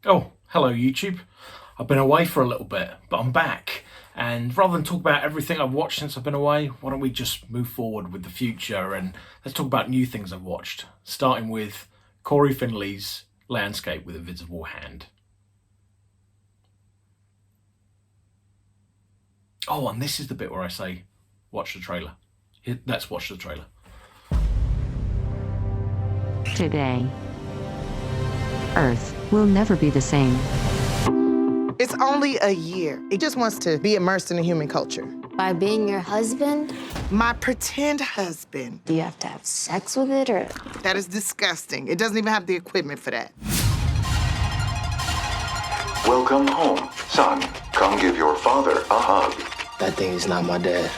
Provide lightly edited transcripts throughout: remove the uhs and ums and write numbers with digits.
Oh, hello YouTube. I've been away for a little bit, but I'm back. And rather than talk about everything I've watched since I've been away, why don't we just move forward with the future and let's talk about new things I've watched, starting with Corey Finley's Landscape with Invisible Hand. Oh, and this is the bit where I say, watch the trailer. Let's watch the trailer. Today, Earth will never be the same. It's only a year. He just wants to be immersed in the human culture. By being your husband, My pretend husband. do you have to have sex with it or? That is disgusting. It doesn't even have the equipment for that. Welcome home, son. Come give your father a hug. That thing is not my dad.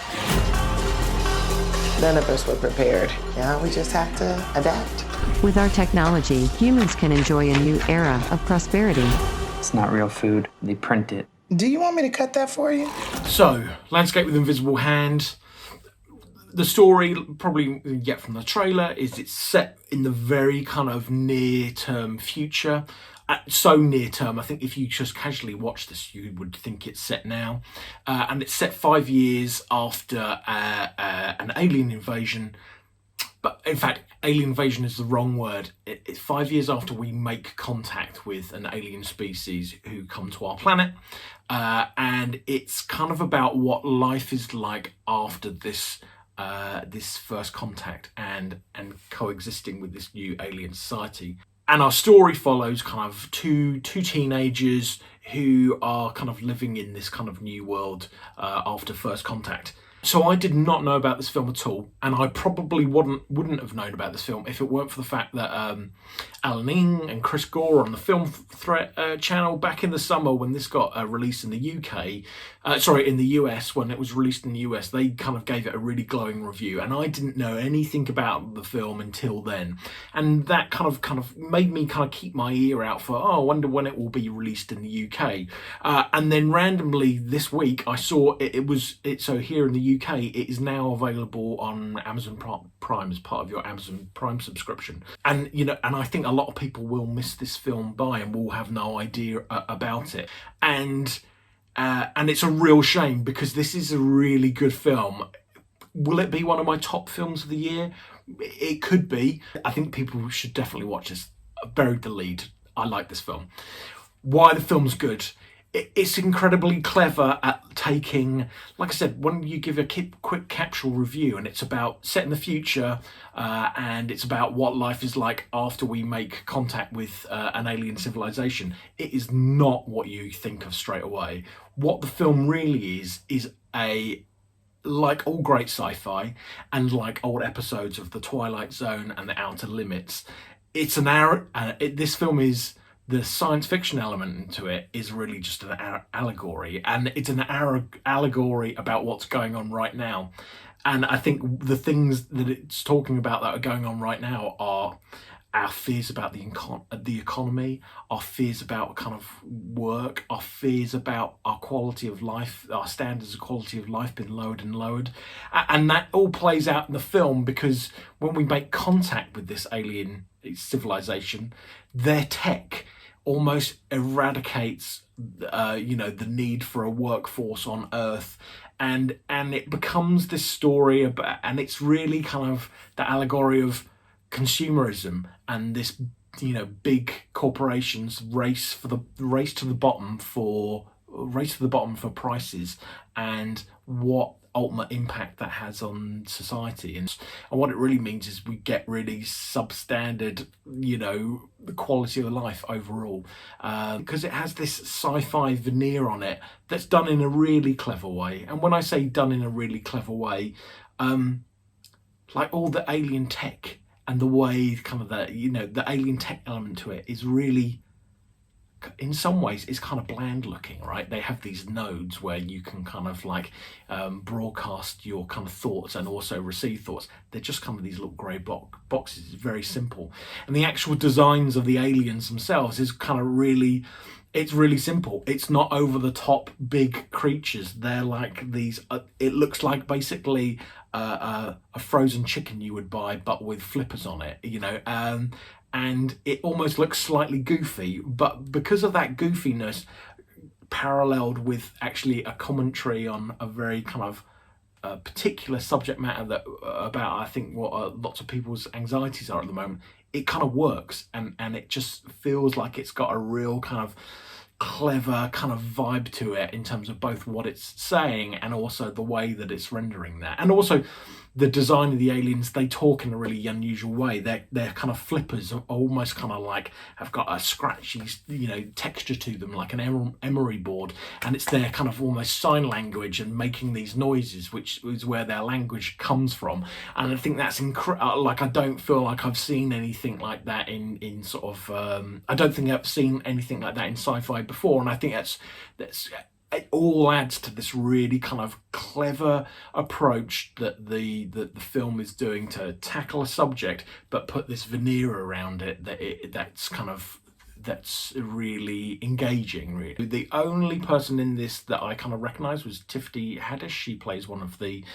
None of us were prepared. Yeah, we just have to adapt. With our technology, humans can enjoy a new era of prosperity. It's not real food. They print it. Do you want me to cut that for you? So, Landscape with Invisible Hand. The story, probably you get from the trailer, is it's set in the very kind of near-term future. So near-term, I think if you just casually watch this, you would think it's set now. And it's set 5 years after an alien invasion. But in fact, alien invasion is the wrong word. It's 5 years after we make contact with an alien species who come to our planet. And it's kind of about what life is like after this first contact and coexisting with this new alien society. And our story follows kind of two teenagers who are kind of living in this kind of new world after first contact. So I did not know about this film at all, and I probably wouldn't have known about this film if it weren't for the fact that Alan Ng and Chris Gore on the Film Threat channel back in the summer when this got released in the in the US, when it was released in the US, they kind of gave it a really glowing review, and I didn't know anything about the film until then, and that kind of made me kind of keep my ear out for, I wonder when it will be released in the UK, and then randomly this week I saw so here in the UK it is now available on Amazon Prime as part of your Amazon Prime subscription, and I think a lot of people will miss this film by and will have no idea about it, and it's a real shame because this is a really good film. Will it be one of my top films of the year? It could be. I think people should definitely watch this. Buried the lead. I like this film. Why the film's good? It's incredibly clever at taking, like I said, when you give a quick capsule review, and it's about set in the future, and it's about what life is like after we make contact with an alien civilization. It is not what you think of straight away. What the film really is like all great sci-fi and like old episodes of The Twilight Zone and The Outer Limits, this film is, the science fiction element to it is really just an allegory, and it's an allegory about what's going on right now. And I think the things that it's talking about that are going on right now are our fears about the economy, our fears about kind of work, our fears about our quality of life, our standards of quality of life being lowered and lowered. And that all plays out in the film because when we make contact with this alien civilization, their tech almost eradicates the need for a workforce on Earth, and it becomes this story about, and it's really kind of the allegory of consumerism and this big corporations race to the bottom for prices, and what ultimate impact that has on society, and what it really means is we get really substandard the quality of life overall, because it has this sci-fi veneer on it that's done in a really clever way. And when I say done in a really clever way, like all the alien tech and the way kind of the alien tech element to it is really, in some ways, is kind of bland looking, right? They have these nodes where you can kind of like broadcast your kind of thoughts and also receive thoughts. They're just kind of these little grey boxes. It's very simple. And the actual designs of the aliens themselves is kind of really, it's really simple. It's not over the top big creatures. They're like these, it looks like basically a frozen chicken you would buy, but with flippers on it, and it almost looks slightly goofy, but because of that goofiness paralleled with actually a commentary on a very kind of particular subject matter that about I think what lots of people's anxieties are at the moment, it kind of works, and it just feels like it's got a real kind of clever kind of vibe to it in terms of both what it's saying and also the way that it's rendering that. And also the design of the aliens, they talk in a really unusual way. They're kind of flippers, almost kind of like have got a scratchy, you know, texture to them, like an emery board, and it's their kind of almost sign language and making these noises, which is where their language comes from. And I think that's like, I don't feel like I've seen anything like that in sort of I don't think I've seen anything like that in sci-fi before, and I think that's it all adds to this really kind of clever approach that the film is doing to tackle a subject, but put this veneer around it that's really engaging. Really, the only person in this that I kind of recognised was Tiffany Haddish. She plays one of the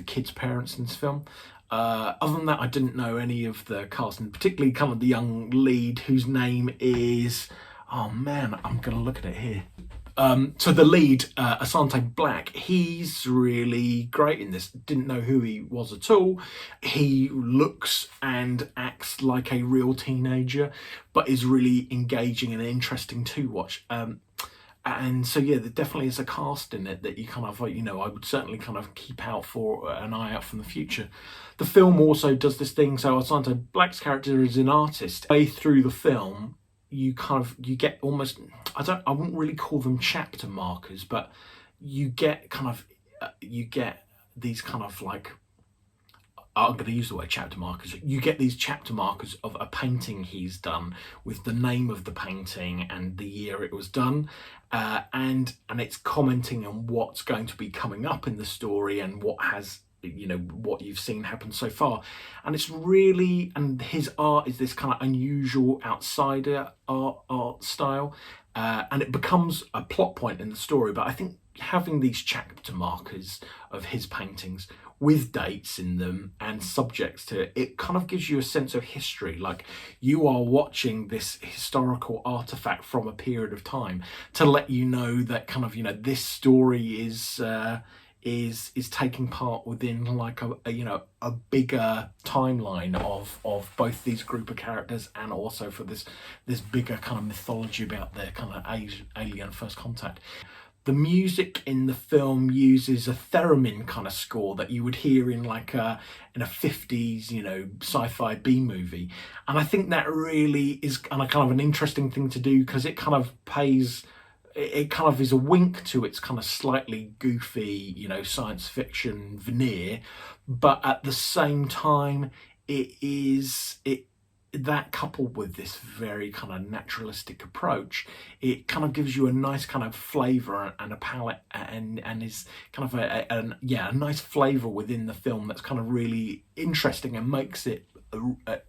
kids' parents in this film. Other than that, I didn't know any of the cast, and particularly kind of the young lead, whose name is, oh man, I'm gonna look at it here. So the lead, Asante Black, he's really great in this. Didn't know who he was at all. He looks and acts like a real teenager, but is really engaging and interesting to watch. And so, yeah, there definitely is a cast in it that you kind of, you know, I would certainly kind of keep an eye out for the future. The film also does this thing, so Asante Black's character is an artist. Way through the film, you get almost, I wouldn't really call them chapter markers, but you get these kind of like, I'm going to use the word chapter markers. You get these chapter markers of a painting he's done with the name of the painting and the year it was done, and it's commenting on what's going to be coming up in the story and what you've seen happen so far. And it's really, and his art is this kind of unusual outsider art style, and it becomes a plot point in the story. But I think having these chapter markers of his paintings with dates in them and subjects to it, it kind of gives you a sense of history, like you are watching this historical artifact from a period of time, to let you know that kind of, you know, this story is taking part within like a bigger timeline of both these group of characters, and also for this bigger kind of mythology about their kind of alien first contact. The music in the film uses a theremin kind of score that you would hear in like in a 50s, you know, sci-fi B movie. And I think that really is kind of an interesting thing to do, because it kind of is a wink to its kind of slightly goofy, you know, science fiction veneer, but at the same time, that coupled with this very kind of naturalistic approach, it kind of gives you a nice kind of flavour and a palette, and is kind of a nice flavour within the film that's kind of really interesting and makes it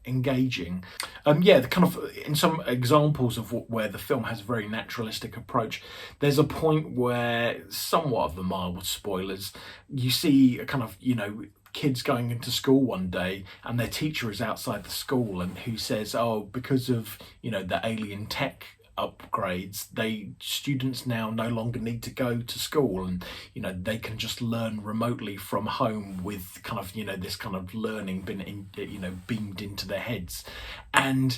engaging. The kind of, in some examples of where the film has a very naturalistic approach, there's a point where, somewhat of the mild spoilers, you see a kind of, you know, kids going into school one day and their teacher is outside the school, and who says, oh, because of, you know, the alien tech upgrades, students now no longer need to go to school, and, you know, they can just learn remotely from home with kind of, you know, this kind of learning beamed into their heads. And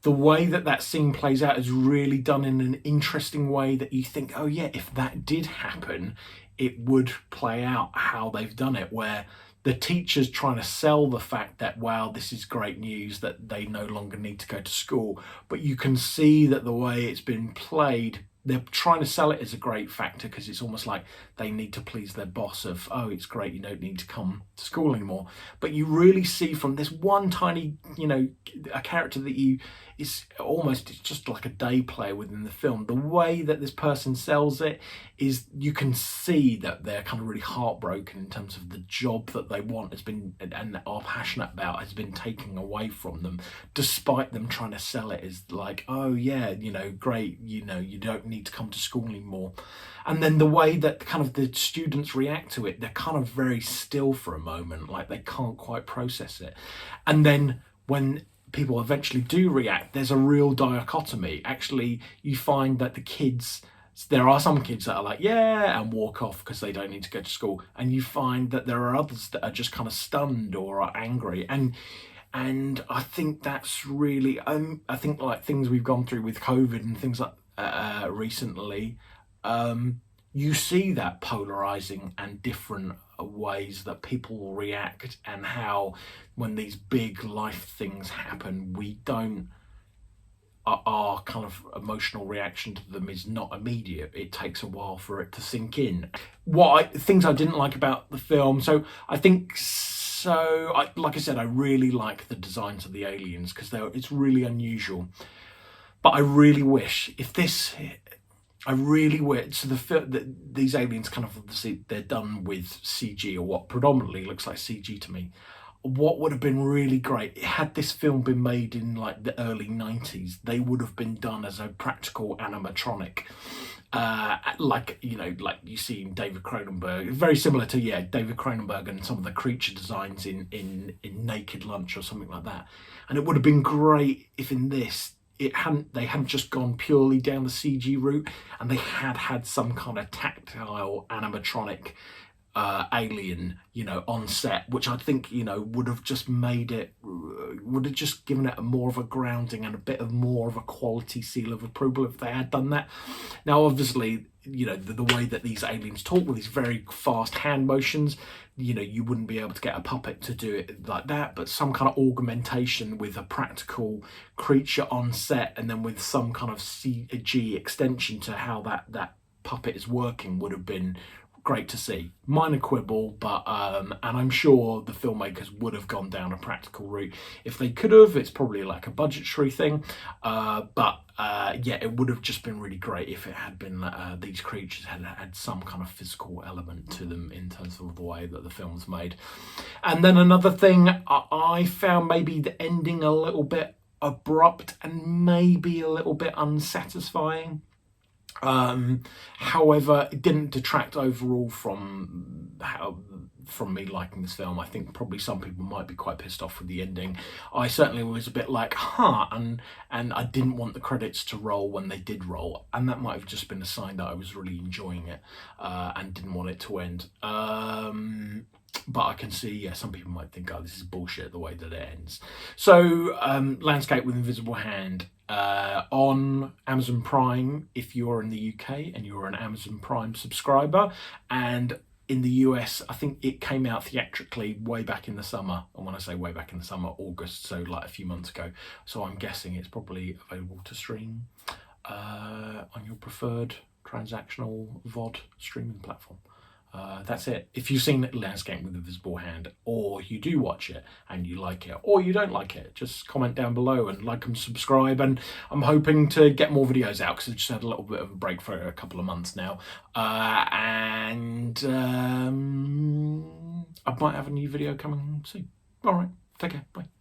the way that scene plays out is really done in an interesting way that you think, oh yeah, if that did happen, it would play out how they've done it, where the teacher's trying to sell the fact that, wow, this is great news that they no longer need to go to school. But you can see that the way it's been played, they're trying to sell it as a great factor, because it's almost like they need to please their boss of, oh, it's great, you don't need to come to school anymore. But you really see from this one tiny, you know, a character that it's just like a day player within the film. The way that this person sells it is, you can see that they're kind of really heartbroken in terms of the job that they want has been, and are passionate about, has been taken away from them, despite them trying to sell it as like, oh yeah, you know, great, you know, you don't need to come to school anymore. And then the way that kind of the students react to it, they're kind of very still for a moment, like they can't quite process it. And then when people eventually do react, there's a real dichotomy. Actually, you find that there are some kids that are like, yeah, and walk off because they don't need to go to school. And you find that there are others that are just kind of stunned or are angry. And I think that's really, I think like things we've gone through with COVID and things like recently, you see that polarizing and different ways that people will react, and how when these big life things happen, our kind of emotional reaction to them is not immediate. It takes a while for it to sink in. Things I didn't like about the film, like I said, I really like the designs of the aliens because it's really unusual. But I really wish these aliens kind of, obviously they're done with CG, or what predominantly looks like CG to me. What would have been really great, had this film been made in like the early 90s, they would have been done as a practical animatronic. Like you see in David Cronenberg, very similar to David Cronenberg and some of the creature designs in Naked Lunch or something like that. And it would have been great if in this they hadn't just gone purely down the CG route, and they had some kind of tactile animatronic alien, on set, which I think, would have just given it a more of a grounding and a bit of more of a quality seal of approval if they had done that. Now, obviously, the way that these aliens talk with these very fast hand motions, you wouldn't be able to get a puppet to do it like that, but some kind of augmentation with a practical creature on set, and then with some kind of CG extension to how that puppet is working, would have been great to see. Minor quibble, but and I'm sure the filmmakers would have gone down a practical route if they could have. It's probably like a budgetary thing, but it would have just been really great if it had been these creatures had some kind of physical element to them in terms of the way that the film was made. And then another thing, I found maybe the ending a little bit abrupt and maybe a little bit unsatisfying. However, it didn't detract overall from me liking this film. I think probably some people might be quite pissed off with the ending. I certainly was a bit like, and I didn't want the credits to roll when they did roll, and that might have just been a sign that I was really enjoying it and didn't want it to end. But I can see, some people might think, oh, this is bullshit the way that it ends. So, Landscape with Invisible Hand on Amazon Prime if you're in the UK and you're an Amazon Prime subscriber, and in the US I think it came out theatrically way back in the summer, and when I say way back in the summer, August, so like a few months ago. So I'm guessing it's probably available to stream on your preferred transactional VOD streaming platform. That's it. If you've seen Landscape with Invisible Hand, or you do watch it and you like it, or you don't like it, just comment down below and like and subscribe. And I'm hoping to get more videos out because I just had a little bit of a break for a couple of months now. I might have a new video coming soon. All right, take care. Bye.